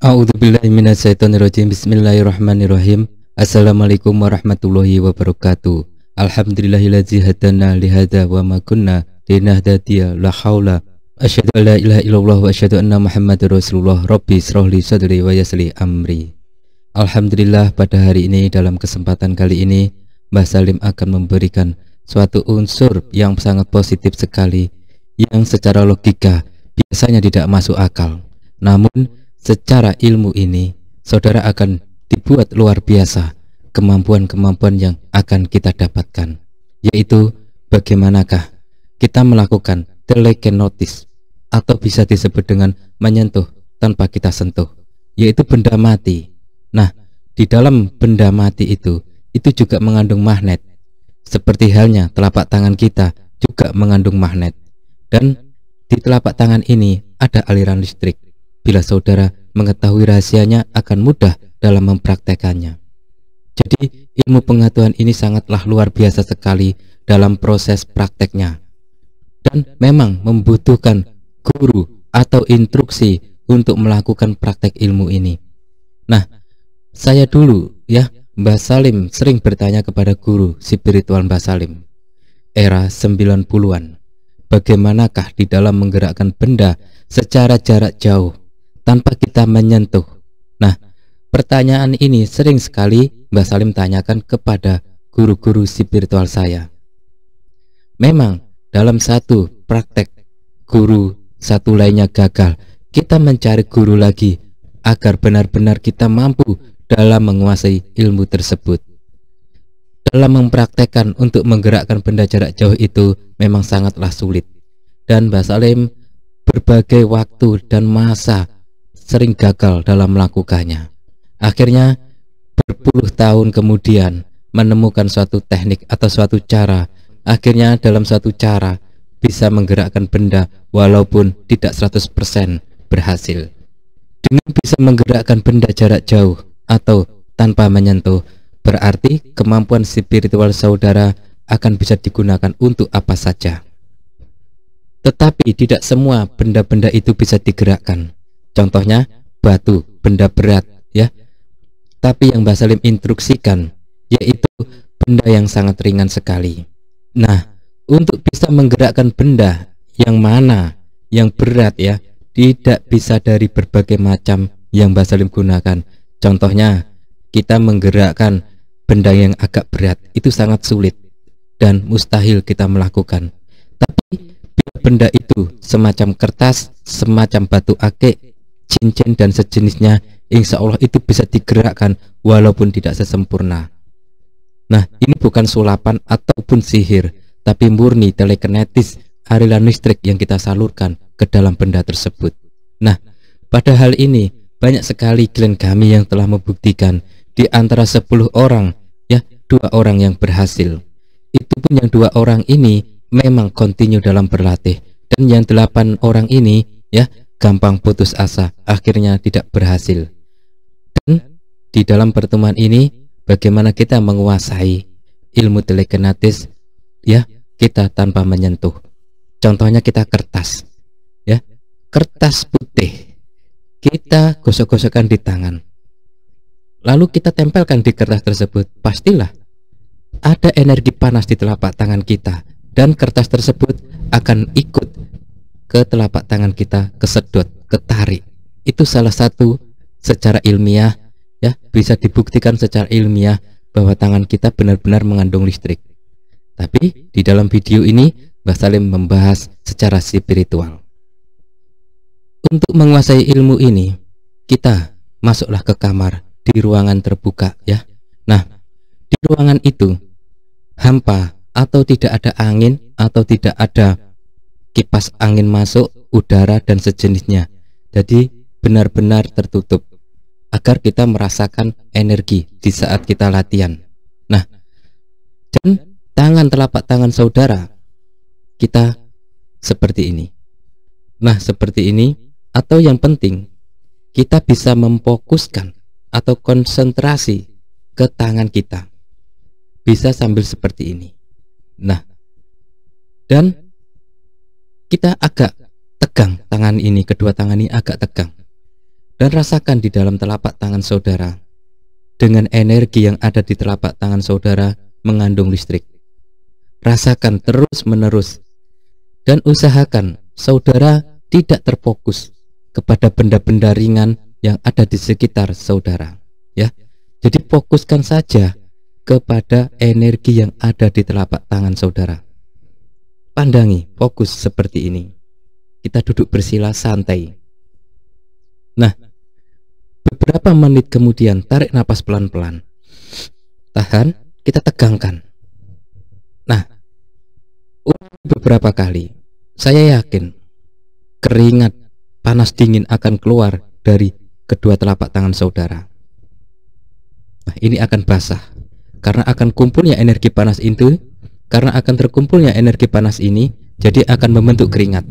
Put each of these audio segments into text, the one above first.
A'udzubillahi minasyaitonirrajim. Bismillahirrahmanirrahim. Assalamualaikum warahmatullahi wabarakatuh. Alhamdulillahillazi hadana lihada wa ma kunna linahtadiya la haula. Asyhadu an la ilaha illallah wa asyhadu anna Muhammadar Rasulullah. Rabbi shrah li sadri wa yassir li amri. Alhamdulillah, pada hari ini, dalam kesempatan kali ini, Mbah Salim akan memberikan suatu unsur yang sangat positif sekali, yang secara logika biasanya tidak masuk akal. Namun secara ilmu ini, saudara akan dibuat luar biasa kemampuan-kemampuan yang akan kita dapatkan, yaitu bagaimanakah kita melakukan telekinotis, atau bisa disebut dengan menyentuh tanpa kita sentuh, yaitu benda mati. Nah, di dalam benda mati itu juga mengandung magnet, seperti halnya telapak tangan kita juga mengandung magnet, dan di telapak tangan ini ada aliran listrik. Bila saudara mengetahui rahasianya, akan mudah dalam mempraktekannya. Jadi ilmu pengetahuan ini sangatlah luar biasa sekali dalam proses prakteknya, dan memang membutuhkan guru atau instruksi untuk melakukan praktek ilmu ini. Nah, saya dulu Mbah Salim sering bertanya kepada guru spiritual Mbah Salim era 90-an, bagaimanakah di dalam menggerakkan benda secara jarak jauh tanpa kita menyentuh. Nah, pertanyaan ini sering sekali Mbah Salim tanyakan kepada guru-guru spiritual saya. Memang dalam satu praktek guru satu lainnya gagal, kita mencari guru lagi agar benar-benar kita mampu dalam menguasai ilmu tersebut. Dalam mempraktekkan untuk menggerakkan benda jarak jauh itu memang sangatlah sulit, dan Mbah Salim berbagai waktu dan masa sering gagal dalam melakukannya. Akhirnya berpuluh tahun kemudian menemukan suatu teknik atau suatu cara. Akhirnya dalam suatu cara bisa menggerakkan benda walaupun tidak 100% berhasil. Dengan bisa menggerakkan benda jarak jauh atau tanpa menyentuh, berarti kemampuan spiritual saudara akan bisa digunakan untuk apa saja. Tetapi tidak semua benda-benda itu bisa digerakkan. Contohnya batu, benda berat Tapi yang Mbah Salim instruksikan yaitu benda yang sangat ringan sekali. Nah, untuk bisa menggerakkan benda yang mana yang berat tidak bisa dari berbagai macam yang Mbah Salim gunakan. Contohnya, kita menggerakkan benda yang agak berat itu sangat sulit dan mustahil kita melakukan. Tapi bila benda itu semacam kertas, semacam batu akik, cincin dan sejenisnya, insya Allah itu bisa digerakkan walaupun tidak sesempurna. Nah, ini bukan sulapan ataupun sihir, tapi murni telekinetis, aliran listrik yang kita salurkan ke dalam benda tersebut. Nah, pada hal ini banyak sekali klien kami yang telah membuktikan. Di antara 10 orang 2 orang yang berhasil. Itu pun yang 2 orang ini memang kontinu dalam berlatih, dan yang 8 orang ini gampang putus asa, akhirnya tidak berhasil. Dan di dalam pertemuan ini, bagaimana kita menguasai ilmu telekinetis kita tanpa menyentuh. Contohnya kita kertas kertas putih, kita gosok-gosokkan di tangan, lalu kita tempelkan di kertas tersebut. Pastilah ada energi panas di telapak tangan kita, dan kertas tersebut akan ikut ke telapak tangan kita, kesedot, ketarik. Itu salah satu secara ilmiah bisa dibuktikan secara ilmiah bahwa tangan kita benar-benar mengandung listrik. Tapi di dalam video ini Mbah Salim membahas secara spiritual. Untuk menguasai ilmu ini, kita masuklah ke kamar di ruangan terbuka Nah, di ruangan itu hampa, atau tidak ada angin, atau tidak ada kipas angin masuk, udara dan sejenisnya. Jadi benar-benar tertutup agar kita merasakan energi di saat kita latihan. Nah, dan tangan telapak tangan saudara kita seperti ini. Nah, seperti ini, atau yang penting kita bisa memfokuskan atau konsentrasi ke tangan kita. Bisa sambil seperti ini. Nah, dan kita agak tegang tangan ini, kedua tangan ini agak tegang. dan rasakan di dalam telapak tangan saudara. Dengan energi yang ada di telapak tangan saudara mengandung listrik. Rasakan terus-menerus dan usahakan saudara tidak terfokus kepada benda-benda ringan yang ada di sekitar saudara, ya. Jadi fokuskan saja kepada energi yang ada di telapak tangan saudara. Pandangi, fokus seperti ini. Kita duduk bersila santai. Nah, beberapa menit kemudian tarik napas pelan-pelan. Tahan, kita tegangkan. Nah, beberapa kali, saya yakin keringat panas dingin akan keluar dari kedua telapak tangan saudara. Nah, ini akan basah karena akan kumpulnya energi panas itu. Karena akan terkumpulnya energi panas ini, jadi akan membentuk keringat.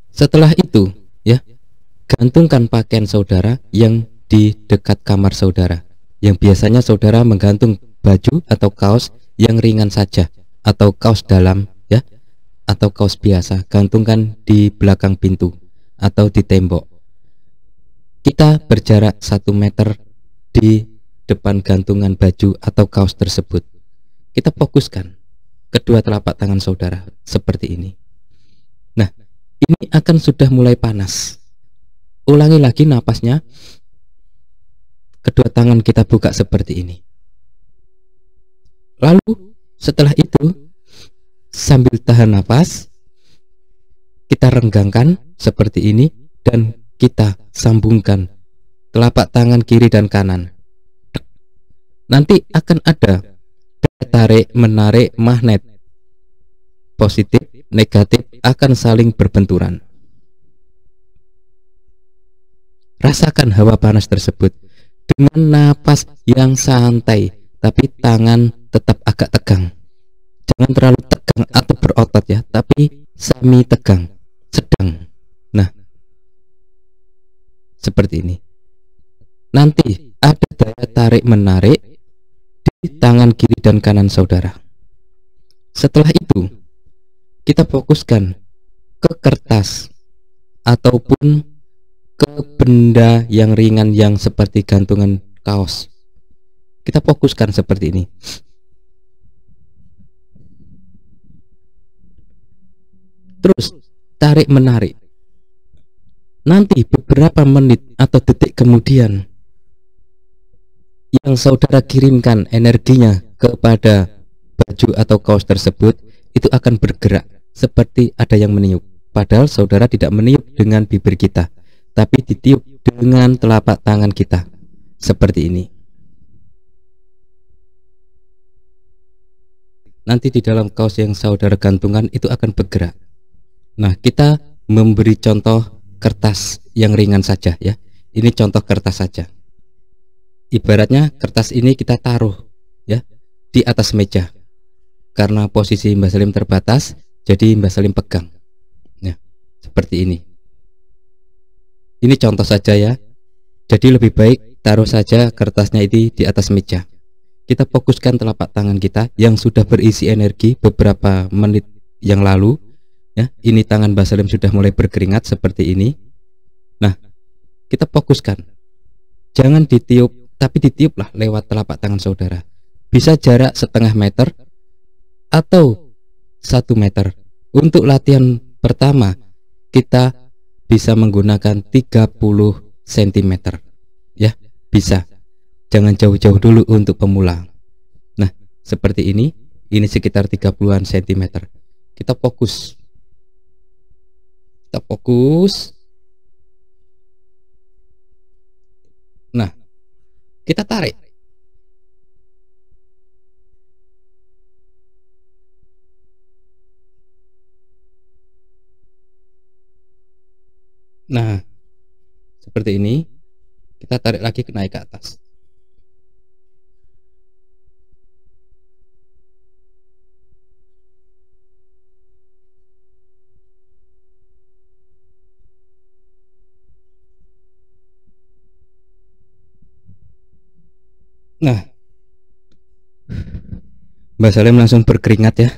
Setelah itu, ya, gantungkan pakaian saudara yang di dekat kamar saudara. Yang biasanya saudara menggantung baju atau kaos yang ringan saja, atau kaos dalam, ya, atau kaos biasa. Gantungkan di belakang pintu atau di tembok. Kita berjarak 1 meter di depan gantungan baju atau kaos tersebut. Kita fokuskan kedua telapak tangan saudara seperti ini. Nah, ini akan sudah mulai panas. Ulangi lagi napasnya. Kedua tangan kita buka seperti ini. Lalu setelah itu, sambil tahan napas, kita renggangkan seperti ini dan kita sambungkan telapak tangan kiri dan kanan. Nanti akan ada tarik menarik magnet, positif negatif akan saling berbenturan. Rasakan hawa panas tersebut dengan napas yang santai, tapi tangan tetap agak tegang. Jangan terlalu tegang atau berotot ya, tapi semi tegang, sedang. Nah, seperti ini. Nanti ada daya tarik menarik di tangan kiri dan kanan saudara. Setelah itu, kita fokuskan ke kertas ataupun ke benda yang ringan yang seperti gantungan kaos. Kita fokuskan seperti ini. Terus tarik menarik. Nanti beberapa menit atau detik kemudian, yang saudara kirimkan energinya kepada baju atau kaos tersebut itu akan bergerak seperti ada yang meniup. Padahal saudara tidak meniup dengan bibir kita, tapi ditiup dengan telapak tangan kita seperti ini. Nanti di dalam kaos yang saudara gantungan itu akan bergerak. Nah, kita memberi contoh kertas yang ringan saja ya. Ini contoh kertas saja. Ibaratnya kertas ini kita taruh ya di atas meja. Karena posisi Mbah Salim terbatas, jadi Mbah Salim pegang. Nah, seperti ini. Ini contoh saja ya. Jadi lebih baik taruh saja kertasnya itu di atas meja. Kita fokuskan telapak tangan kita yang sudah berisi energi beberapa menit yang lalu ya. Ini tangan Mbah Salim sudah mulai berkeringat seperti ini. Nah, kita fokuskan. Jangan ditiup, tapi ditiuplah lewat telapak tangan saudara. Bisa jarak setengah meter atau 1 meter. Untuk latihan pertama, kita bisa menggunakan 30 cm ya, bisa. Jangan jauh-jauh dulu untuk pemula. Nah, seperti ini sekitar 30-an cm. Kita fokus. Kita fokus. Nah, kita tarik. Nah, seperti ini. Kita tarik lagi ke naik ke atas. Nah, Mbah Salim langsung berkeringat ya.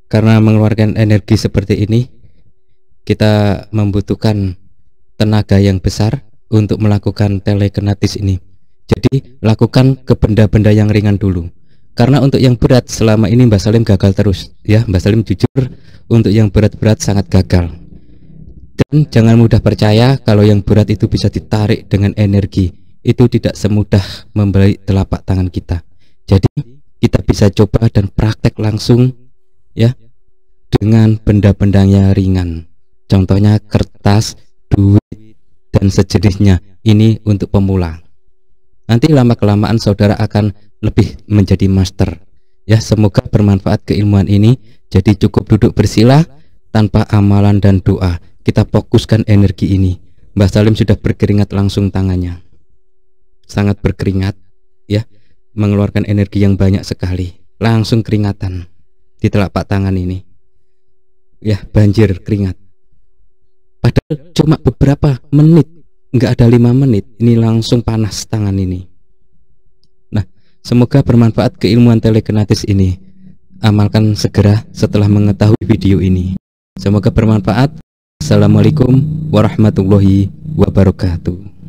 Karena mengeluarkan energi seperti ini, kita membutuhkan tenaga yang besar untuk melakukan telekinesis ini. Jadi lakukan ke benda-benda yang ringan dulu. Karena untuk yang berat selama ini Mbah Salim gagal terus. Ya, Mbah Salim jujur untuk yang berat-berat sangat gagal. Dan jangan mudah percaya kalau yang berat itu bisa ditarik dengan energi. Itu tidak semudah membalik telapak tangan kita. Jadi kita bisa coba dan praktek langsung ya dengan benda-bendanya ringan. Contohnya kertas, duit, dan sejenisnya. Ini untuk pemula. Nanti lama-kelamaan saudara akan lebih menjadi master. Ya, semoga bermanfaat keilmuan ini. Jadi cukup duduk bersila tanpa amalan dan doa. Kita fokuskan energi ini. Mbah Salim sudah berkeringat langsung tangannya. Sangat berkeringat ya, mengeluarkan energi yang banyak sekali. Langsung keringatan di telapak tangan ini. Ya, banjir keringat. Padahal cuma beberapa menit, nggak ada 5 menit, ini langsung panas tangan ini. Nah, semoga bermanfaat keilmuan telekinesis ini. Amalkan segera setelah mengetahui video ini. Semoga bermanfaat. Assalamualaikum warahmatullahi wabarakatuh.